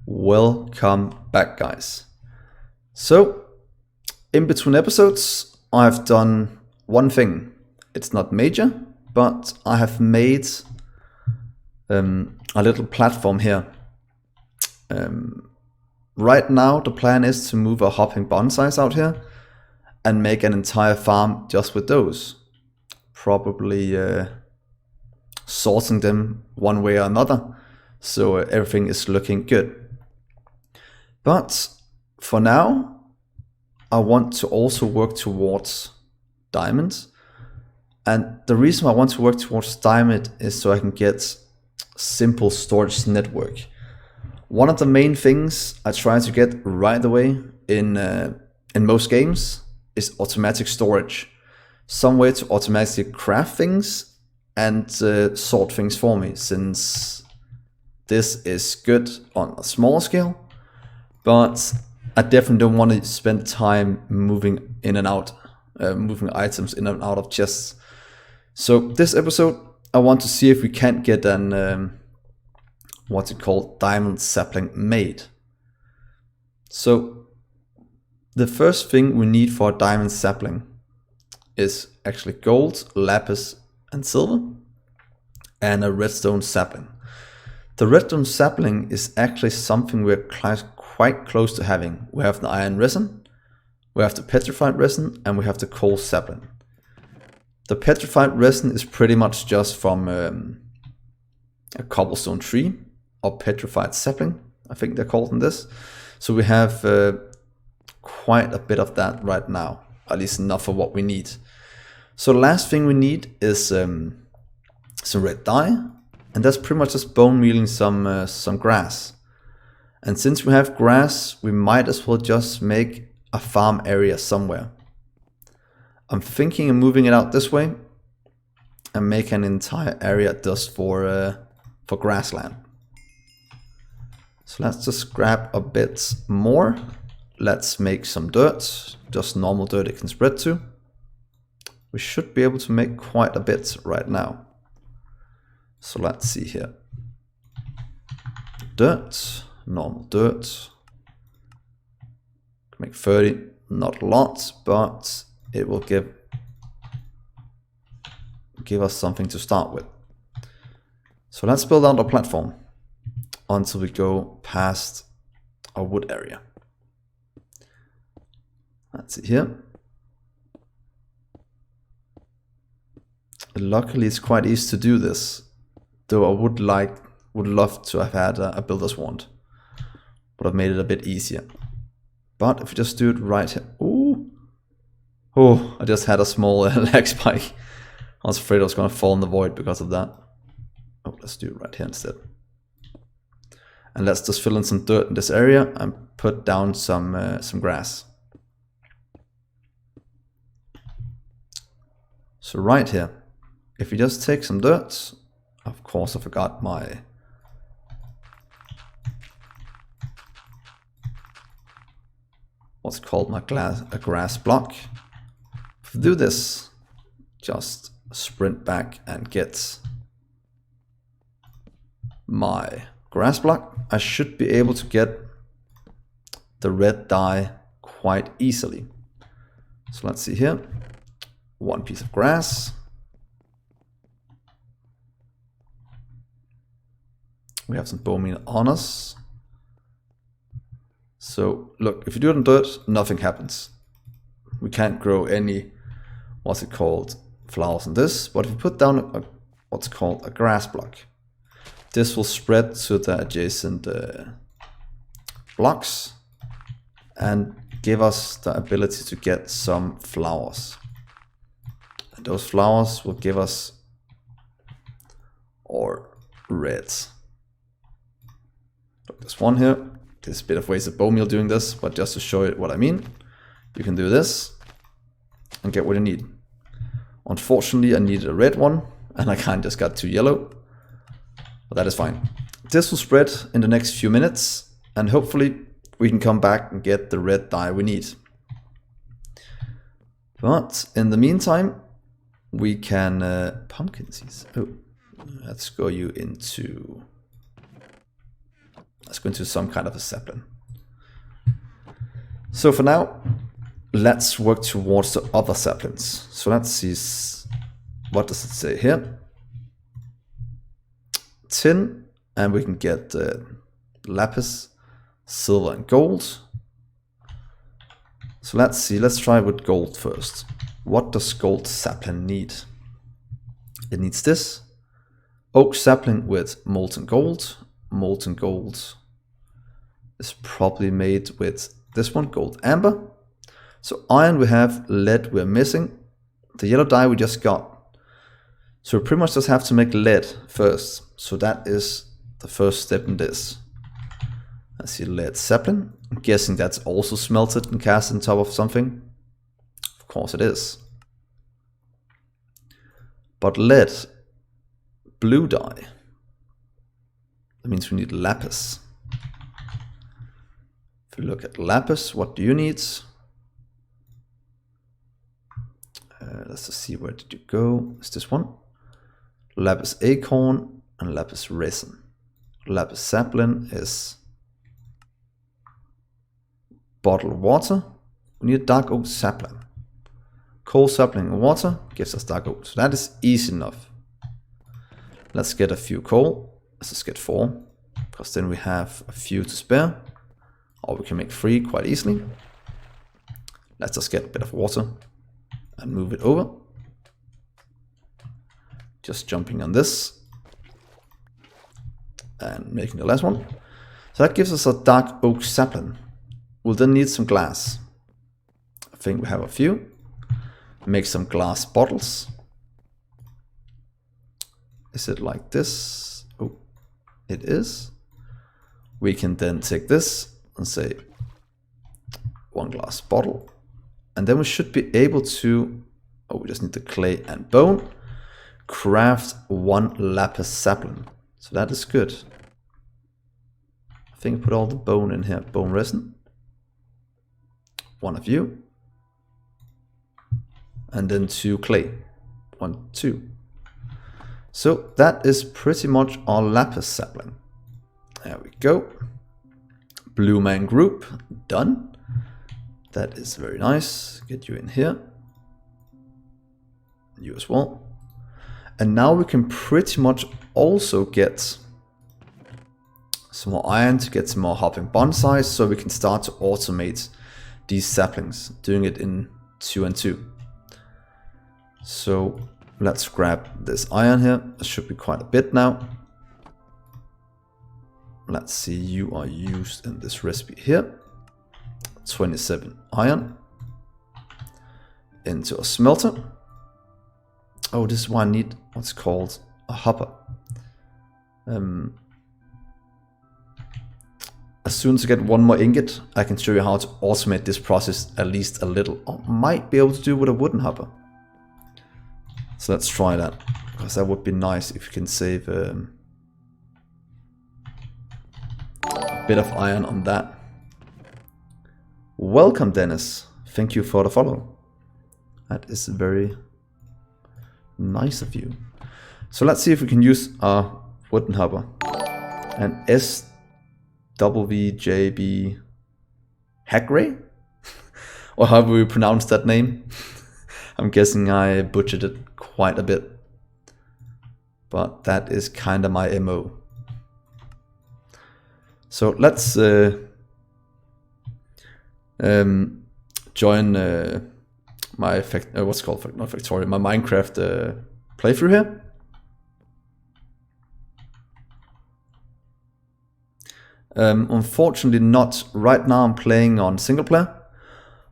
Welcome back, guys. So, in between episodes, I've done one thing. It's not major, but I have made a little platform here. Right now, the plan is to move our hopping bonsais out here and make an entire farm just with those. Probably sorting them one way or another, so everything is looking good. But for now, I want to also work towards diamonds. And the reason I want to work towards diamond is so I can get simple storage network. One of the main things I try to get right away in most games is automatic storage. Some way to automatically craft things and sort things for me, since this is good on a small scale. But I definitely don't want to spend time moving in and out, moving items in and out of chests. So this episode, I want to see if we can't get an, what's it called, diamond sapling made. So the first thing we need for a diamond sapling is actually gold, lapis and silver, and a redstone sapling. The redstone sapling is actually something we're quite close to having. We have the iron resin, we have the petrified resin, and we have the coal sapling. The petrified resin is pretty much just from a cobblestone tree, or petrified sapling, I think they're called in this. So we have quite a bit of that right now, at least enough for what we need. So the last thing we need is some red dye, and that's pretty much just bone mealing some grass. And since we have grass, we might as well just make a farm area somewhere. I'm thinking of moving it out this way and make an entire area just for grassland. So let's just grab a bit more. Let's make some dirt, just normal dirt it can spread to. We should be able to make quite a bit right now. So let's see here. Dirt. Normal dirt. Make 30, not a lot, but it will give us something to start with. So let's build out our platform until we go past our wood area. Let's see here. Luckily, it's quite easy to do this, though I would love to have had a builder's wand. But I've made it a bit easier. But if we just do it right here. Ooh. Oh, I just had a small lag spike. I was afraid I was going to fall in the void because of that. Oh, let's do it right here instead. And let's just fill in some dirt in this area and put down some grass. So right here, if we just take some dirt, of course I forgot my what's called my grass block. If we do this, just sprint back and get my grass block, I should be able to get the red dye quite easily. So let's see here. One piece of grass. We have some bone meal on us. So look, if you do it in dirt, nothing happens. We can't grow any, what's it called, flowers in this. But if you put down what's called a grass block, this will spread to the adjacent blocks and give us the ability to get some flowers. And those flowers will give us our reds. Look, there's one here. There's a bit of wasted bone meal doing this, but just to show you what I mean, you can do this and get what you need. Unfortunately, I needed a red one, and I kind of just got 2 yellow, but that is fine. This will spread in the next few minutes, and hopefully we can come back and get the red dye we need. But in the meantime, we can pumpkin seeds. Oh, let's go go into some kind of a sapling. So for now, let's work towards the other saplings. So let's see, what does it say here? Tin, and we can get lapis, silver and gold. So let's see, let's try with gold first. What does gold sapling need? It needs this. Oak sapling with molten gold. Molten gold is probably made with this one, gold amber. So iron we have, lead we're missing. The yellow dye we just got. So we pretty much just have to make lead first. So that is the first step in this. I see lead sapling. I'm guessing that's also smelted and cast on top of something. Of course it is. But lead, blue dye. That means we need lapis. If you look at lapis, what do you need? Let's just see, where did you go? It's this one. Lapis acorn and lapis resin. Lapis sapling is bottled water. We need dark oak sapling. Coal sapling and water gives us dark oak. So that is easy enough. Let's get a few coal. Let's just get 4. Because then we have a few to spare. Or we can make 3 quite easily. Let's just get a bit of water and move it over. Just jumping on this and making the last one. So that gives us a dark oak sapling. We'll then need some glass. I think we have a few. Make some glass bottles. Is it like this? Oh, it is. We can then take this and say 1 glass bottle. And then we should be able to, oh, we just need the clay and bone. Craft 1 lapis sapling. So that is good. I think I put all the bone in here. Bone resin. 1 of you. And then 2 clay. 1, 2. So that is pretty much our lapis sapling. There we go. Blue man group, done. That is very nice. Get you in here. You as well. And now we can pretty much also get some more iron to get some more hopping bonsais, so we can start to automate these saplings, doing it in 2 and 2. So let's grab this iron here. There should be quite a bit now. Let's see, you are used in this recipe here. 27 iron into a smelter. Oh, this is why I need what's called a hopper. As soon as I get 1 more ingot, I can show you how to automate this process at least a little. Or might be able to do with a wooden hopper. So let's try that, because that would be nice if you can save a bit of iron on that. Welcome, Dennis. Thank you for the follow. That is very nice of you. So let's see if we can use a wooden hopper. And SWJB Dgray? Or however we pronounce that name. I'm guessing I butchered it quite a bit. But that is kind of my MO. So let's join my what's called not Factorio, my Minecraft playthrough here. Unfortunately not right now. I'm playing on single player.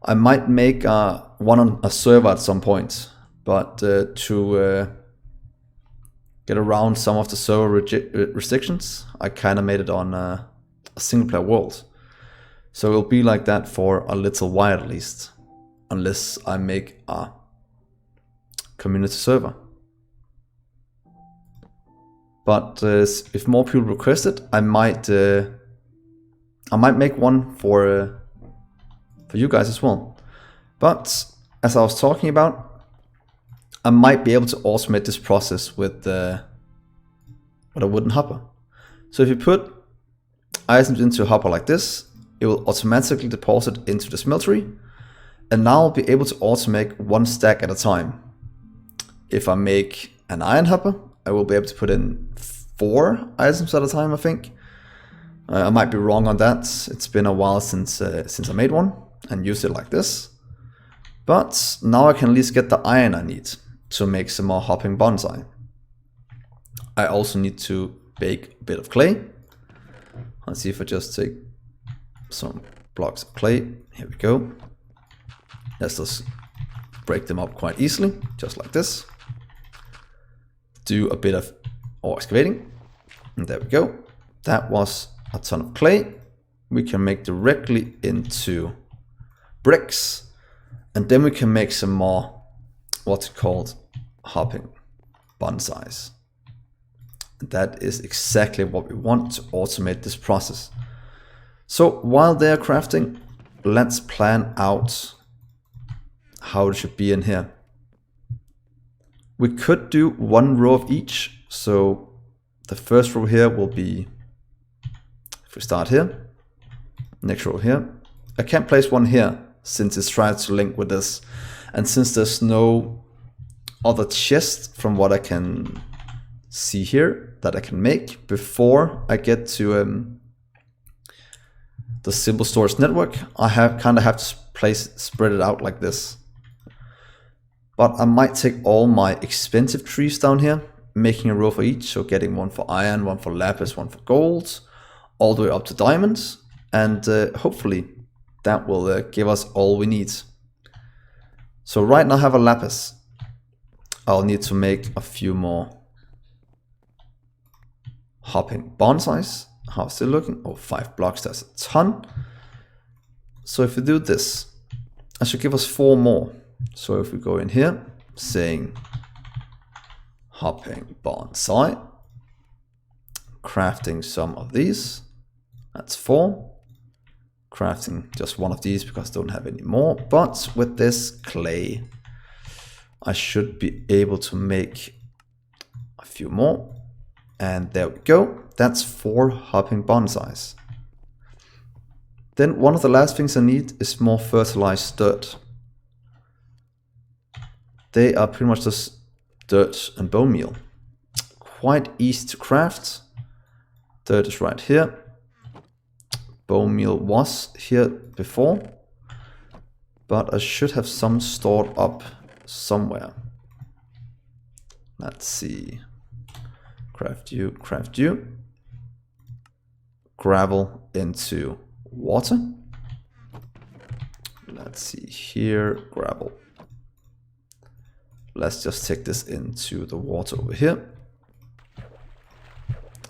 I might make one on a server at some point, but to get around some of the server restrictions, I kind of made it on a single player world. So it'll be like that for a little while at least, unless I make a community server. But if more people request it, I might make one for you guys as well. But as I was talking about, I might be able to automate this process with a wooden hopper. So if you put items into a hopper like this, it will automatically deposit into the smeltery, and now I'll be able to automate one stack at a time. If I make an iron hopper, I will be able to put in 4 items at a time, I think. I might be wrong on that. It's been a while since I made one and used it like this. But now I can at least get the iron I need to make some more hopping bonsai. I also need to bake a bit of clay. Let's see if I just take some blocks of clay. Here we go. Let's just break them up quite easily, just like this. Do a bit of ore excavating. And there we go. That was a ton of clay. We can make directly into bricks. And then we can make some more, what's it called, hopping bonsais. That is exactly what we want to automate this process. So while they're crafting, let's plan out how it should be in here. We could do 1 row of each. So the first row here will be, if we start here, next row here. I can't place one here since it's trying to link with this. And since there's no other chest from what I can see here that I can make before I get to the simple storage network, I kind of have to spread it out like this. But I might take all my expensive trees down here, making a row for each, so getting one for iron, one for lapis, one for gold, all the way up to diamonds, and hopefully that will give us all we need. So right now I have a lapis. I'll need to make a few more hopping bonsais. How's it looking? Oh, 5 blocks, that's a ton. So if we do this, I should give us 4 more. So if we go in here, saying hopping bonsai, crafting some of these, that's 4. Crafting just one of these because I don't have any more. But with this clay, I should be able to make a few more. And there we go. That's 4 hopping bonsais. Then one of the last things I need is more fertilized dirt. They are pretty much just dirt and bone meal. Quite easy to craft. Dirt is right here. Bone meal was here before, but I should have some stored up somewhere. Let's see. Craft you, craft you. Gravel into water. Let's see here, gravel. Let's just take this into the water over here.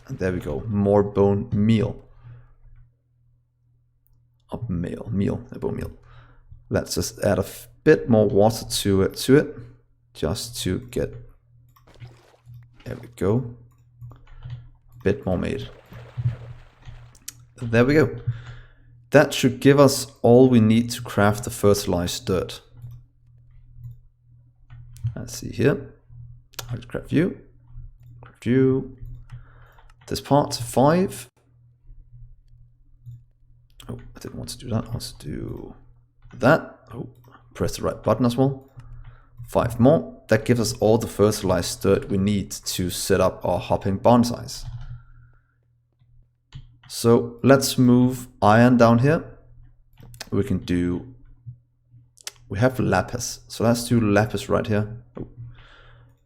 And there we go, more bone meal. Bone meal. Let's just add a bit more water to it, just to get, there we go, a bit more made. There we go. That should give us all we need to craft the fertilized dirt. Let's see here. I'll craft you. Craft you. This part, 5. Oh, I didn't want to do that. I want to do that. Oh, press the right button as well. 5 more. That gives us all the fertilized dirt we need to set up our hopping bonsais. So let's move iron down here. We can do, we have lapis. So let's do lapis right here. Oh,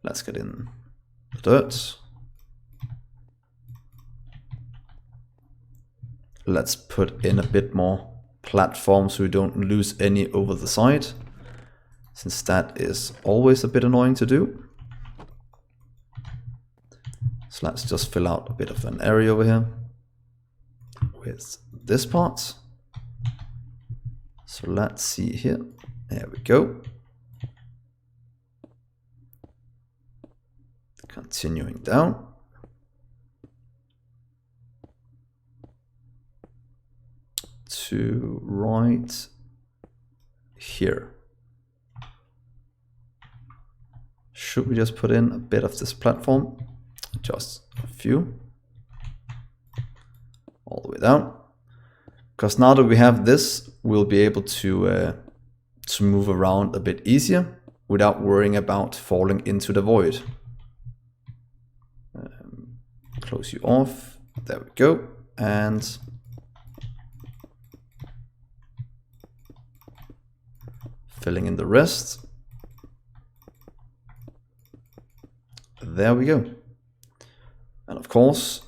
let's get in the dirt. Let's put in a bit more platform so we don't lose any over the side, since that is always a bit annoying to do. So let's just fill out a bit of an area over here with this part. So let's see here. There we go. Continuing down. To right here. Should we just put in a bit of this platform? Just a few. all the way down. Because now that we have this, we'll be able to move around a bit easier without worrying about falling into the void. Close you off. There we go. And filling in the rest. There we go. And of course,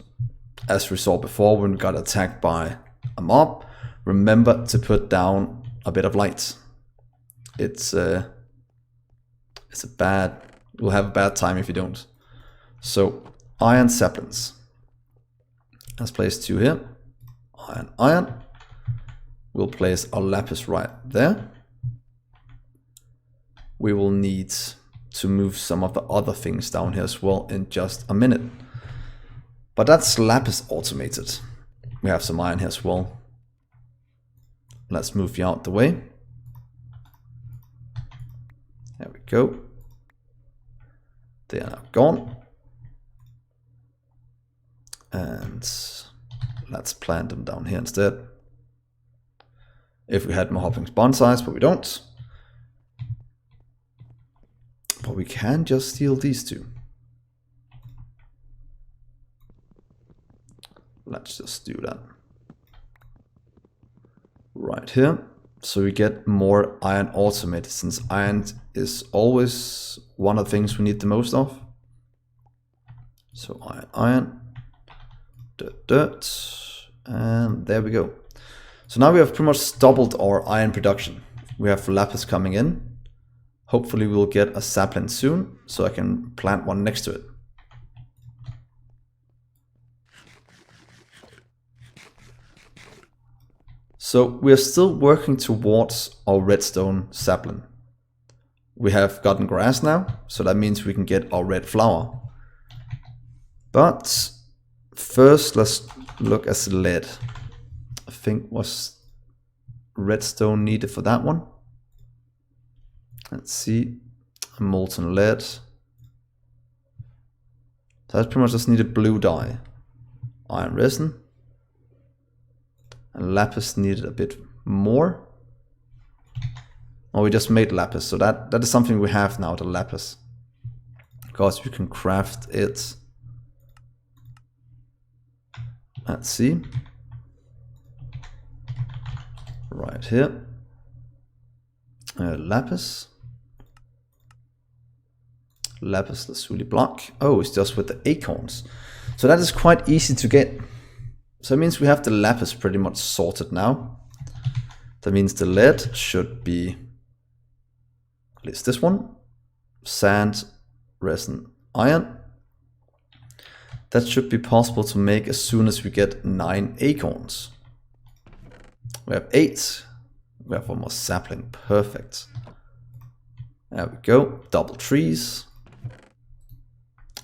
as we saw before when we got attacked by a mob, remember to put down a bit of light. You'll have a bad time if you don't. So iron saplings. Let's place 2 here. Iron, iron. We'll place our lapis right there. We will need to move some of the other things down here as well in just a minute. But that's lapis automated. We have some iron here as well. Let's move you out the way. There we go. They are now gone. And let's plant them down here instead. If we had more hopping bonsais, but we don't. But we can just steal these 2. Let's just do that. Right here. So we get more iron automated, since iron is always one of the things we need the most of. So iron, iron. Dirt, and there we go. So now we have pretty much doubled our iron production. We have lapis coming in. Hopefully we'll get a sapling soon, so I can plant one next to it. So we're still working towards our redstone sapling. We have gotten grass now, so that means we can get our red flower. But first, let's look at lead. I think was redstone needed for that one. Let's see, molten lead. So that's pretty much just needed blue dye. Iron resin. And lapis needed a bit more. Oh, we just made lapis, so that is something we have now, the lapis. Because we can craft it. Let's see. Right here. Lapis. Lapis lazuli block. Oh, it's just with the acorns. So that is quite easy to get. So it means we have the lapis pretty much sorted now. That means the lead should be, at least this one, sand, resin, iron. That should be possible to make as soon as we get 9 acorns. We have 8. We have almost sapling. Perfect. There we go. Double trees.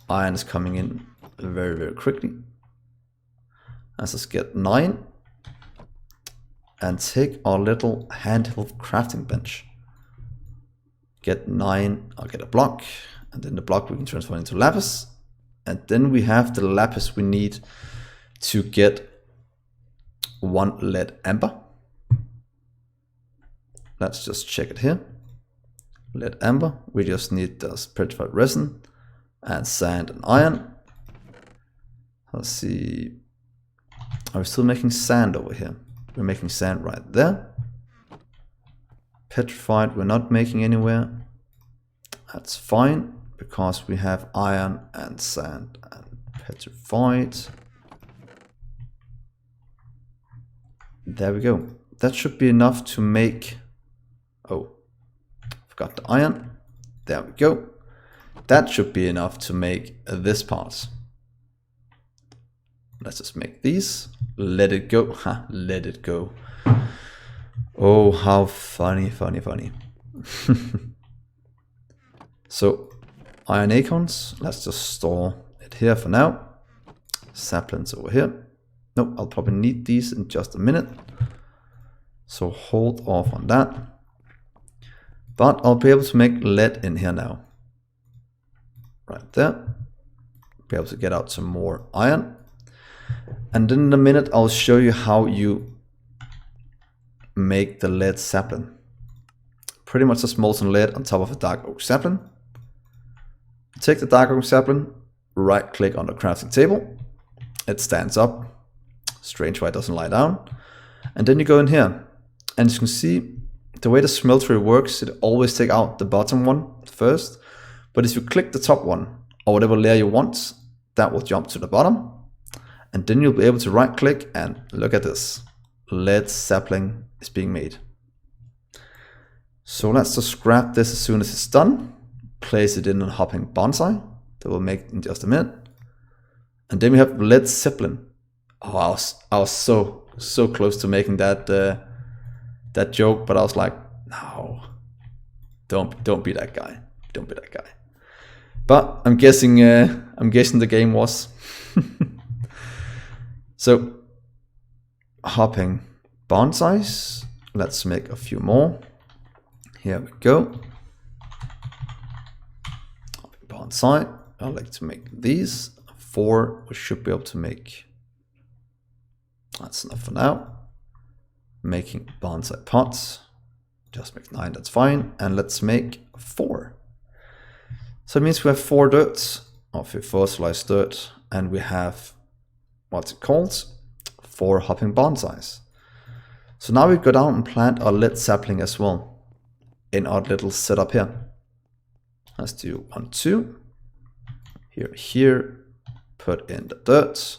Iron is coming in very, very quickly. Let's just get 9. And take our little handheld crafting bench. Get 9. I'll get a block. And then the block we can transform into lapis. And then we have the lapis we need to get 1 lead amber. Let's just check it here. Lead amber. We just need the petrified resin and sand and iron. Let's see. Are we still making sand over here? We're making sand right there. Petrified we're not making anywhere. That's fine, because we have iron and sand and petrified. There we go. That should be enough to make... Oh, forgot the iron. There we go. That should be enough to make this part. Let's just make these. Let it go. Ha, let it go. Oh, how funny, funny, funny. So, iron acorns. Let's just store it here for now. Saplings over here. Nope, I'll probably need these in just a minute. So hold off on that. But I'll be able to make lead in here now. Right there. Be able to get out some more iron. And then in a minute I'll show you how you make the lead sapling. Pretty much just molten lead on top of a dark oak sapling. Take the dark oak sapling, right click on the crafting table. It stands up. Strange why it doesn't lie down. And then you go in here. And as you can see, the way the smeltery works, it always takes out the bottom one first. But if you click the top one, or whatever layer you want, that will jump to the bottom. And then you'll be able to right click and look at this. Lead sapling is being made. So let's just grab this as soon as it's done. Place it in a hopping bonsai that we'll make in just a minute. And then we have lead sapling. Oh, I was so close to making that that joke, but I was like, no, don't be that guy. Don't be that guy. But I'm guessing the game was. So hopping bonsais. Let's make a few more. Here we go. Hopping bonsai. I like to make these 4. We should be able to make. That's enough for now. Making bonsai pots. Just make 9. That's fine. And let's make 4. So it means we have 4 dirt, or 4 fossilized dirt, and we have, what's it called? 4 hopping bonsais. So now we go down and plant our lead sapling as well in our little setup here. Let's do 1, 2. Here, put in the dirt,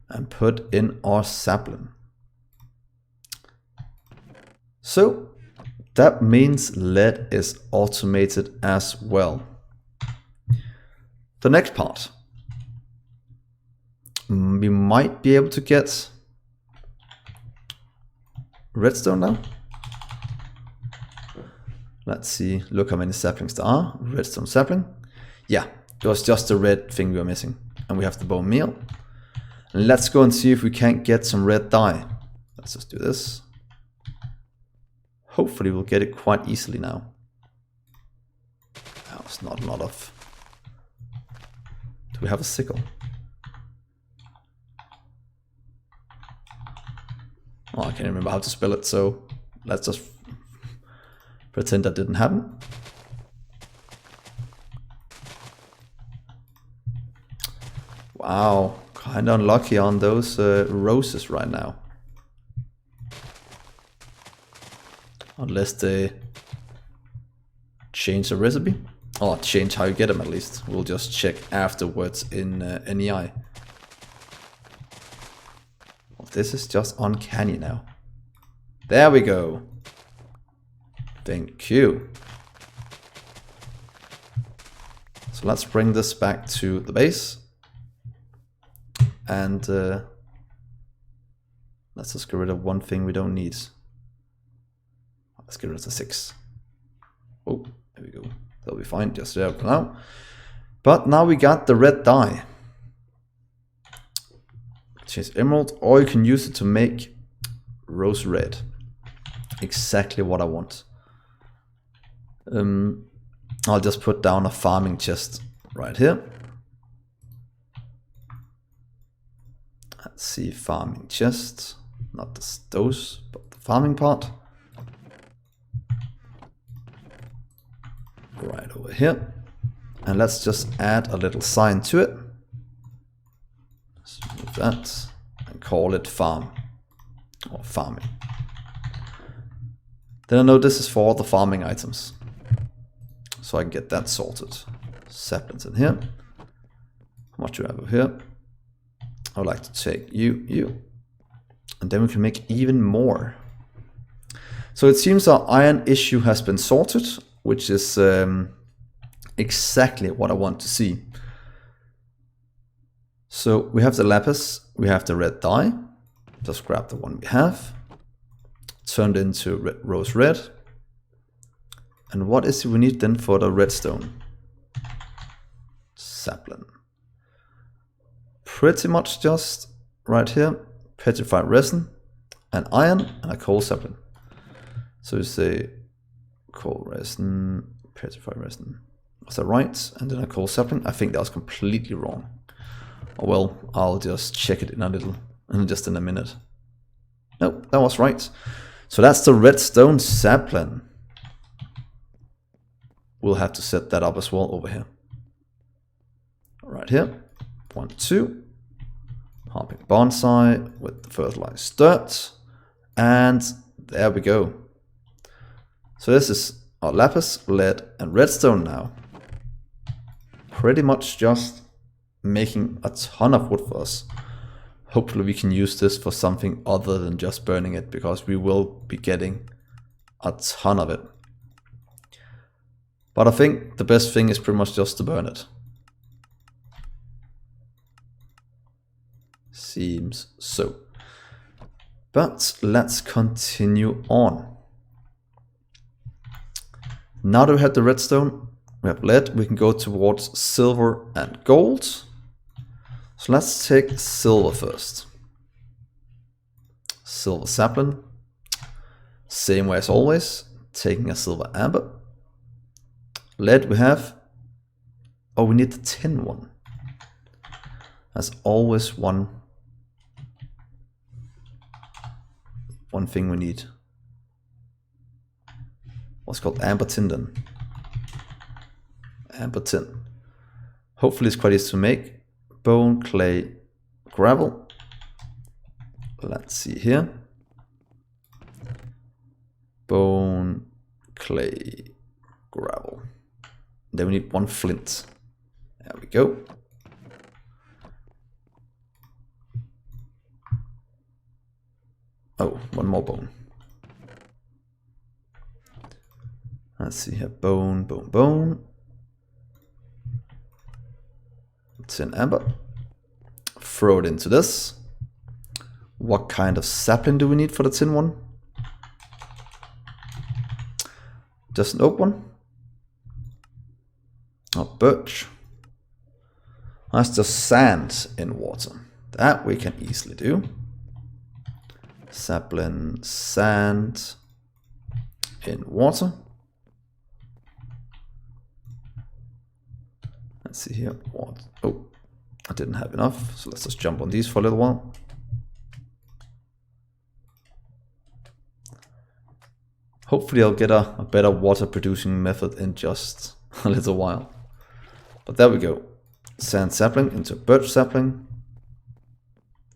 and put in our sapling. So that means lead is automated as well. The next part, we might be able to get redstone now. Let's see, look how many saplings there are. Redstone sapling. Yeah, it was just the red thing we were missing. And we have the bone meal. And let's go and see if we can't get some red dye. Let's just do this. Hopefully we'll get it quite easily now. That was not a lot of... Do we have a sickle? Oh, I can't remember how to spell it, so let's just pretend that didn't happen. Wow, kind of unlucky on those roses right now. Unless they change the recipe. Or change how you get them at least. We'll just check afterwards in NEI. Oh, this is just uncanny now. There we go. Thank you. So let's bring this back to the base. And let's just get rid of one thing we don't need. Let's get rid of the 6. Oh, there we go. That'll be fine just there for now. But now we got the red dye. Change emerald, or you can use it to make rose red. Exactly what I want. I'll just put down a farming chest right here. Let's see, farming chest. Not those, but the farming part. Right over here. And let's just add a little sign to it. Let's remove that and call it farm or farming. Then I know this is for all the farming items. So I can get that sorted. Saplings in here. How much do I have over here? I would like to take you. And then we can make even more. So it seems our iron issue has been sorted, which is exactly what I want to see. So we have the lapis, we have the red dye. Just grab the one we have. Turned into rose red. And what is it we need then for the redstone? Sapling. Pretty much just right here, petrified resin, and iron, and a coal sapling. So you say coal resin, petrified resin. Was that right? And then a coal sapling. I think that was completely wrong. Well, I'll just check it in just in a minute. Nope, that was right. So that's the redstone sapling. We'll have to set that up as well over here. Right here, 1, 2. Harping bonsai with the fertilized dirt. And there we go. So this is our lapis, lead, and redstone now. Pretty much just making a ton of wood for us. Hopefully we can use this for something other than just burning it, because we will be getting a ton of it. But I think the best thing is pretty much just to burn it. Seems so. But let's continue on. Now that we have the redstone, we have lead, we can go towards silver and gold. So let's take silver first. Silver sapling. Same way as always, taking a silver amber. Lead we have. Oh, we need the tin one. There's always one thing we need. What's called amber tin then. Amber tin. Hopefully it's quite easy to make. Bone, clay, gravel. Let's see here. Bone, clay, gravel. Then we need 1 flint. There we go. Oh, 1 more bone. Let's see here. Bone, bone, bone. Tin amber. Throw it into this. What kind of sapling do we need for the tin one? Just an oak one? Oh, birch. That's just sand in water. That we can easily do. Sapling, sand in water. Let's see here. What? Oh, I didn't have enough. So let's just jump on these for a little while. Hopefully I'll get a better water producing method in just a little while. But there we go. Sand sapling into birch sapling.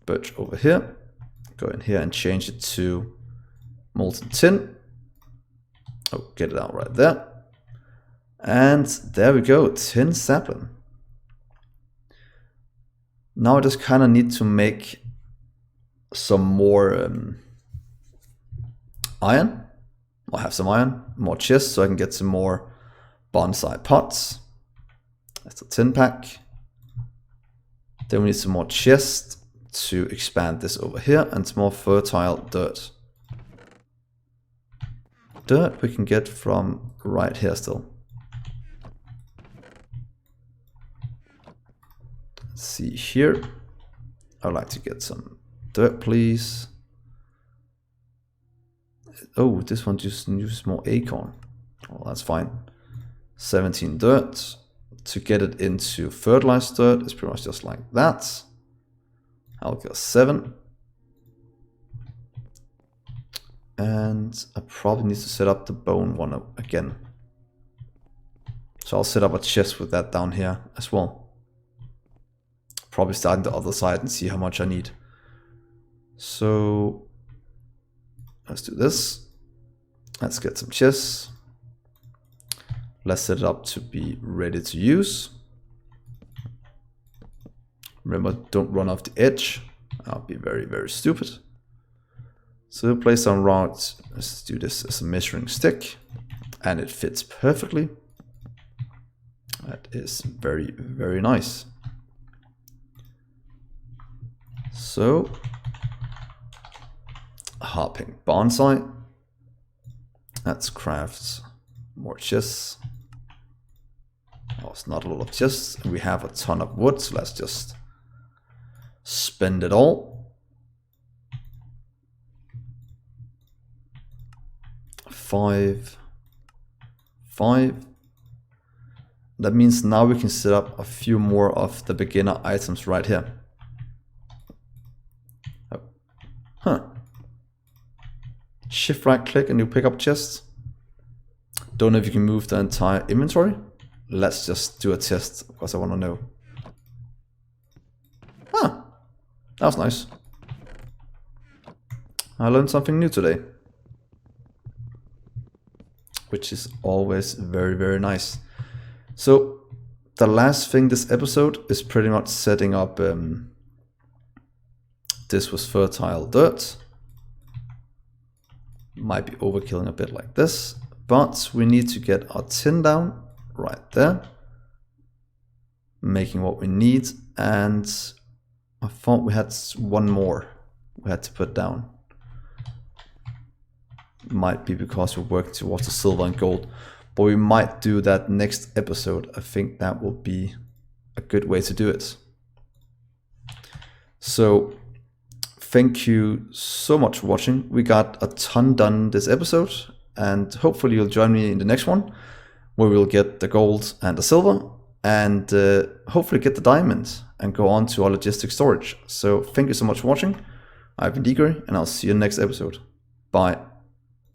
Birch over here. Go in here and change it to molten tin. Oh, get it out right there. And there we go, tin sapling. Now I just kind of need to make some more iron. I'll have some iron, more chests, so I can get some more bonsai pots. That's a tin pack. Then we need some more chests to expand this over here, and some more fertile dirt. Dirt we can get from right here still. Let's see here. I'd like to get some dirt, please. Oh, this one just uses more acorn. Well, that's fine. 17 dirt. To get it into fertilized dirt is pretty much just like that. I'll go 7. And I probably need to set up the bone one again. So I'll set up a chest with that down here as well. Probably start on the other side and see how much I need. So let's do this. Let's get some chests. Let's set it up to be ready to use. Remember, don't run off the edge. I'll be very, very stupid. So we'll place some rods. Let's do this as a measuring stick. And it fits perfectly. That is very, very nice. So, harping bonsai. Let's craft more chests. Oh, it's not a lot of chests. We have a ton of wood, so let's just spend it all. 5, 5. that means now we can set up a few more of the beginner items right here. Oh. Huh. Shift right click and you pick up chest. Don't know if you can move the entire inventory. Let's just do a test because I want to know. Ah, that was nice. I learned something new today, which is always very, very nice. So the last thing this episode is pretty much setting up. This was fertile dirt. Might be overkilling a bit like this, but we need to get our tin down right there, making what we need. And I thought we had one more we had to put down. Might be because we're working towards the silver and gold, but we might do that next episode. I think that will be a good way to do it. So thank you so much for watching. We got a ton done this episode, and hopefully you'll join me in the next one where we'll get the gold and the silver, and hopefully get the diamond and go on to our logistic storage. So thank you so much for watching. I've been Dgray, and I'll see you in the next episode. Bye.